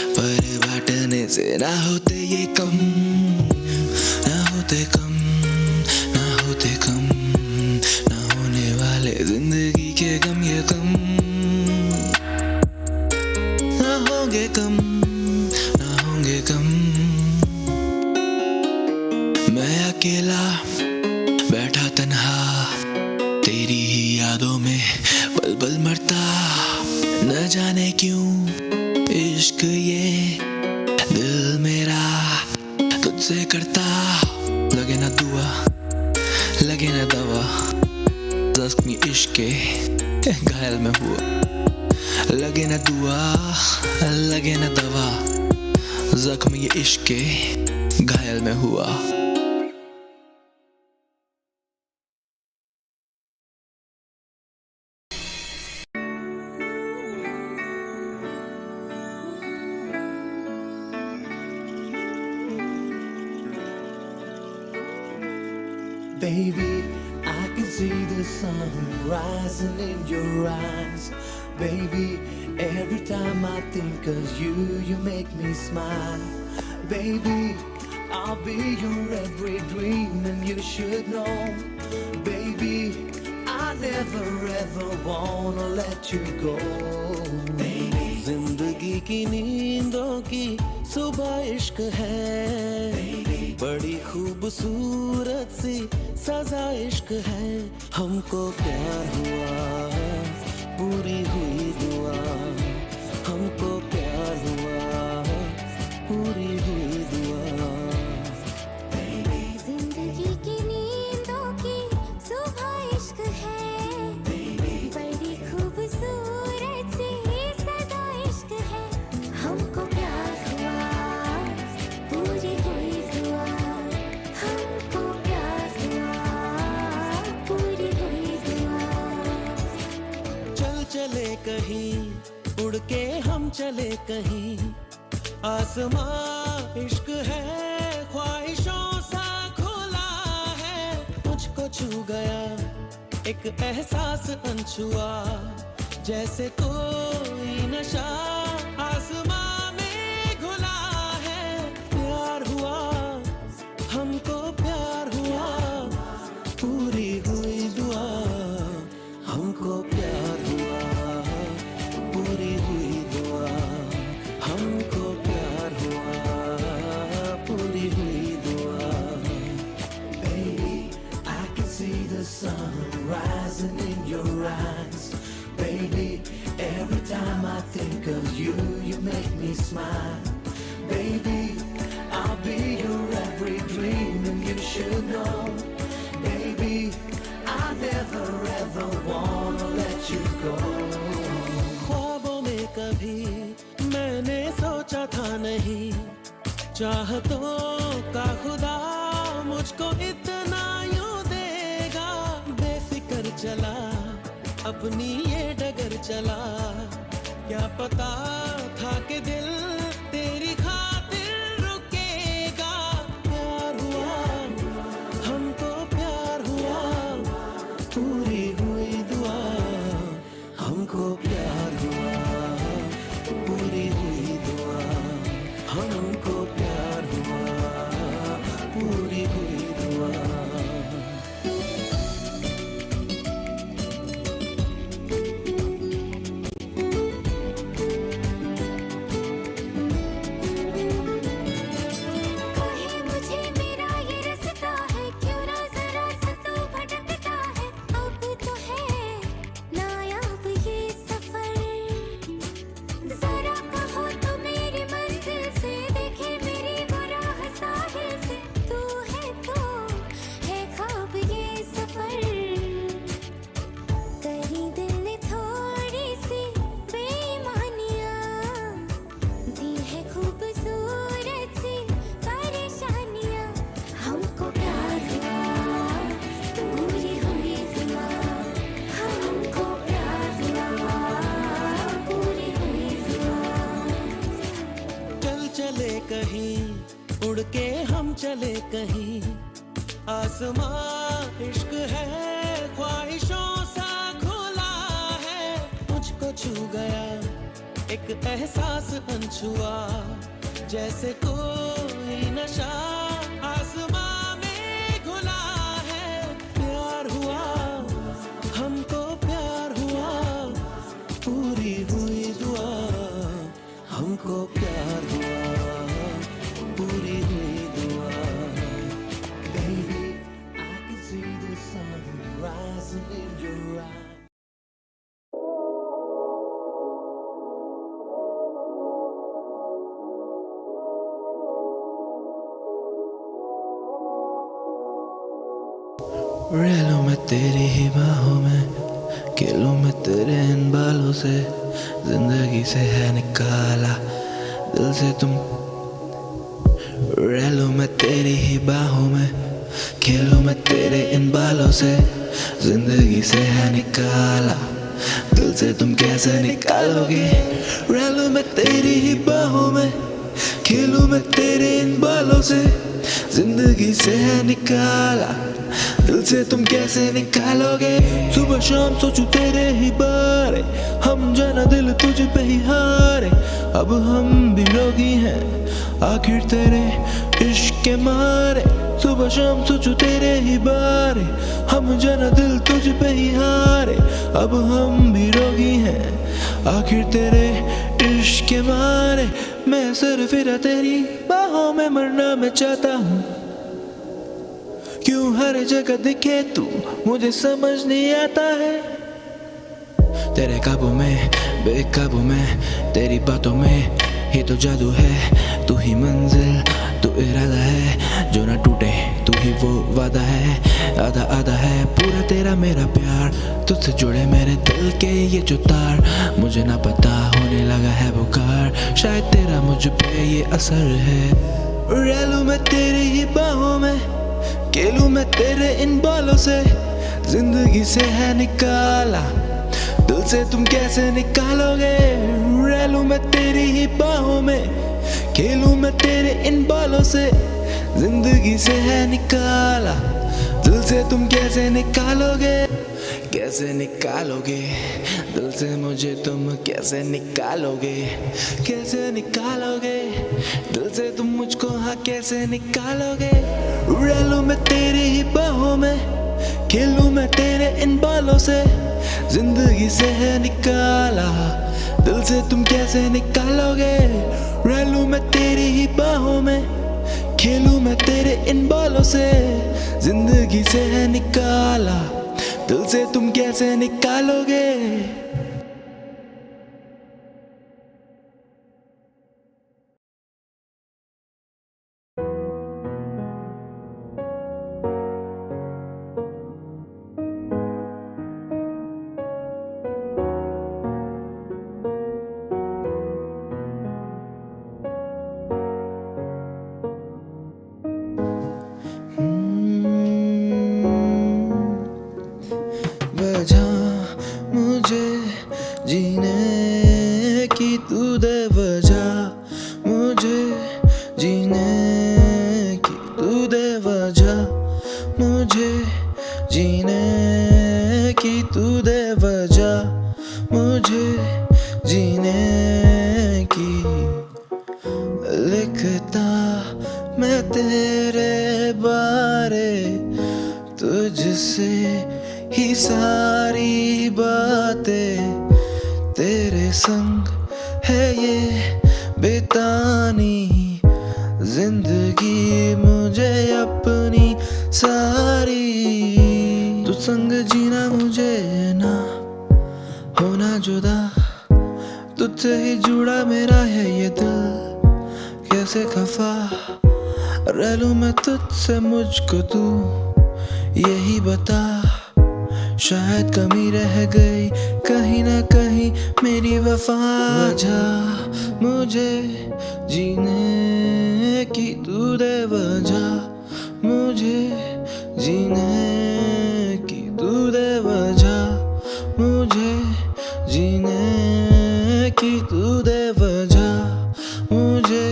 पर बांटने से ना होते ये कम। ना होते कम, ना होते कम, ना होने वाले जिंदगी के गम ये कम। ना होंगे कम, ना होंगे कम। मैं अकेला बैठा तन्हा, तेरी ही यादों में पल पल मरता। न जाने क्यों इश्क ये दिल मेरा तुझसे करता। लगे ना दुआ, लगे ना दवा, जख्मी इश्क के घायल में हुआ। लगे ना दुआ, लगे ना दवा, जख्म ये इश्क के घायल में हुआ। Baby, I I can see the sun rising in your eyes. Baby, every time I think of you, you make me smile. Baby, I'll be your every dream and you should know. Baby, I never ever wanna let you go. Baby, जिंदगी की नींदों की सुबह इश्क है. Baby, बड़ी खूबसूरत सी सजा इश्क है. हमको प्यार हुआ, पूरी हुई दुआ. हमको प्यार हुआ, पूरी हुई दुआ. जिंदगी की नींदों की सुबह इश्क है. बड़ी खूबसूरत सी सदा इश्क है. हमको प्यार हुआ, पूरी हुई दुआ. हमको प्यार हुआ, पूरी हुई दुआ. चल चले कहीं, उड़ के हम चले कहीं. आसमां इश्क है, ख्वाहिशों सा खुला है. मुझको छू गया एक एहसास अनछुआ. जैसे कोई नशा आसमां में घुला है. प्यार हुआ, हमको प्यार हुआ, पूरी हुई दुआ. हमको प्यार हुआ, पूरी हुई दुआ. हमको प्यार हुआ, पूरी हुई दुआ. Baby, I can see the sun rising in your eyes. Baby, every time I think of you, you make me smile. Baby, I'll be your every dream and you should know. Baby, I never ever wanna let you go. ख्वाबों में कभी मैंने सोचा था नहीं, चाहतों का खुदा मुझको इतना यूं देगा. बेफिक्र चला, अपनी ये डगर चला. क्या पता था कि दिल तेरी खातिर रुकेगा. प्यार हुआ, हमको प्यार हुआ, पूरी हुई दुआ. हमको प्यार हुआ, पूरी हुई दुआ. हमको प्यार हुआ, पूरी हुई दुआ. कहे मुझे मेरा ये रास्ता है, क्यों ना जरा सा तू भटकता है. अब तो है नायाब ये सफर. जरा कहो तो मेरी मंजिल से, देखे मेरी वो राह साहिल से. तू है तो है ख्वाब ये सफर. करी दिल ने थोड़ी सी बेईमानियां, दी है खूबसूरत सी परेशानियां. हमको प्यार हुआ, पूरी हुई दुआ. हमको प्यार हुआ, पूरी हुई दुआ. चल चले कहीं, उड़ के हम चले कहीं. आसमां इश्क है, ख्वाहिशों सा खुला है. मुझको छू गया एक एहसास अनछुआ. जैसे कोई नशा आसमां में घुला है. प्यार हुआ, हमको प्यार हुआ, पूरी हुई दुआ. हमको प्यार हुआ, पूरी हुई दुआ. Baby, I can see the sun rising in your eyes. रह लूं मैं तेरी ही बाहों में, खेलूं मैं तेरे इन बालों से. जिंदगी से है निकाला दिल से तुम. रह लूं मैं तेरी ही बाहों में, खेलूं मैं तेरे इन बालों से. जिंदगी से है निकाला दिल से तुम कैसे निकालोगे. रह लूं मैं तेरी ही बाहों में, खेलूं मैं तेरे इन बालों से. जिंदगी से है निकाला दिल से तुम कैसे निकालोगे। सुबह शाम सोचूं तेरे ही बारे, हम जाना दिल तुझ पे ही हारे। अब हम भी रोगी हैं आखिर तेरे इश्क के मारे। सुबह शाम सोचूं तेरे ही बारे, हम जाना दिल तुझ पे ही हारे। अब हम भी रोगी हैं आखिर तेरे इश्क के मारे। मैं सर फिरा तेरी बाहों में मरना मैं चाहता हूँ। क्यों हर जगह दिखे तू मुझे समझ नहीं आता है। तेरे काबू में बेकाबू में, तेरी बातों में ही तो जादू है। तू ही मंजिल तू इरादा है, जो ना टूटे तू ही वो वादा है। आधा आधा है पूरा तेरा मेरा प्यार, तुझसे जुड़े मेरे दिल के ये जो तार। मुझे ना पता होने लगा है बुखार, शायद तेरा मुझ पे ये असर है। रह लूं मैं तेरी ही बाहों में, खेलूं मैं तेरे इन बालों से। जिंदगी से है निकाला, दिल से तुम कैसे निकालोगे। रह लूं मैं तेरी ही बाहों में, खेलूं मैं तेरे इन बालों से। जिंदगी से है निकाला, दिल से तुम कैसे निकालोगे। कैसे निकालोगे दिल से मुझे तुम कैसे निकालोगे। कैसे निकालोगे दिल से तुम मुझको, हाँ कैसे निकालोगे। रह लूं मैं तेरी ही बाहों में, खेलूं मैं तेरे इन बालों से। जिंदगी से है निकाला, दिल से तुम कैसे निकालोगे। रह लूं मैं तेरी ही बाहों में, खेलूं मैं तेरे इन बालों से। जिंदगी से है निकाला, दिल से तुम कैसे निकालोगे। वजह मुझे जीने की तू दे, वजह मुझे जीने की तू दे। वजह मुझे जीने की तू दे, वजह मुझे जीने की। लिखता मैं तेरे बारे, तुझसे ही सारी बातें। तेरे संग है ये बितानी जिंदगी मुझे अपनी सारी। तू संग जीना मुझे ना होना जुदा, तुझसे ही जुड़ा मेरा है ये दिल कैसे खफा। रह लूं मैं तुझसे मुझको तू यही बता। शायद कमी रह गई कहीं ना कहीं मेरी वफा। वजह मुझे जीने की तू दे, वजह मुझे जीने की तू दे। वजह मुझे जीने की तू दे, वजह मुझे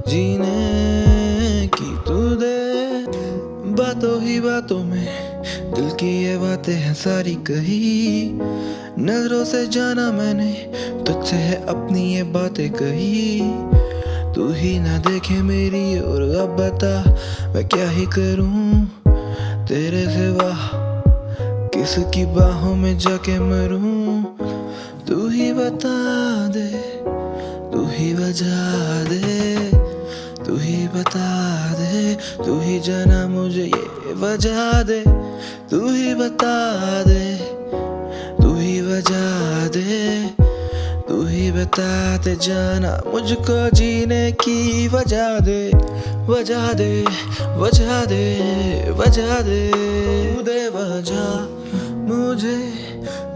जीने की तू दे। बातों ही बातों में दिल की ये बातें हैं सारी कही। नजरों से जाना मैंने तुझसे है अपनी ये बातें कही। तू ही ना देखे मेरी और अब बता मैं क्या ही करूं। तेरे सिवा किसकी बाहों में जाके मरूं। तू ही बता दे, तू ही वजह दे, तू ही बता दे। तू ही जाना मुझे ये वजह दे, तू ही बता दे, तू ही वजह दे। तू ही बता दे जाना मुझको जीने की वजह दे। वजह दे, वजह दे, वजह दे। तू दे वजह मुझे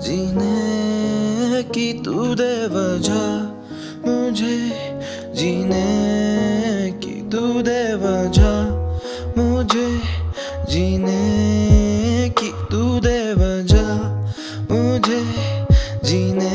जीने की, तू दे वजह मुझे जीने की। तू दे वजह मुझे जीने की, तू दे वजह मुझे जीने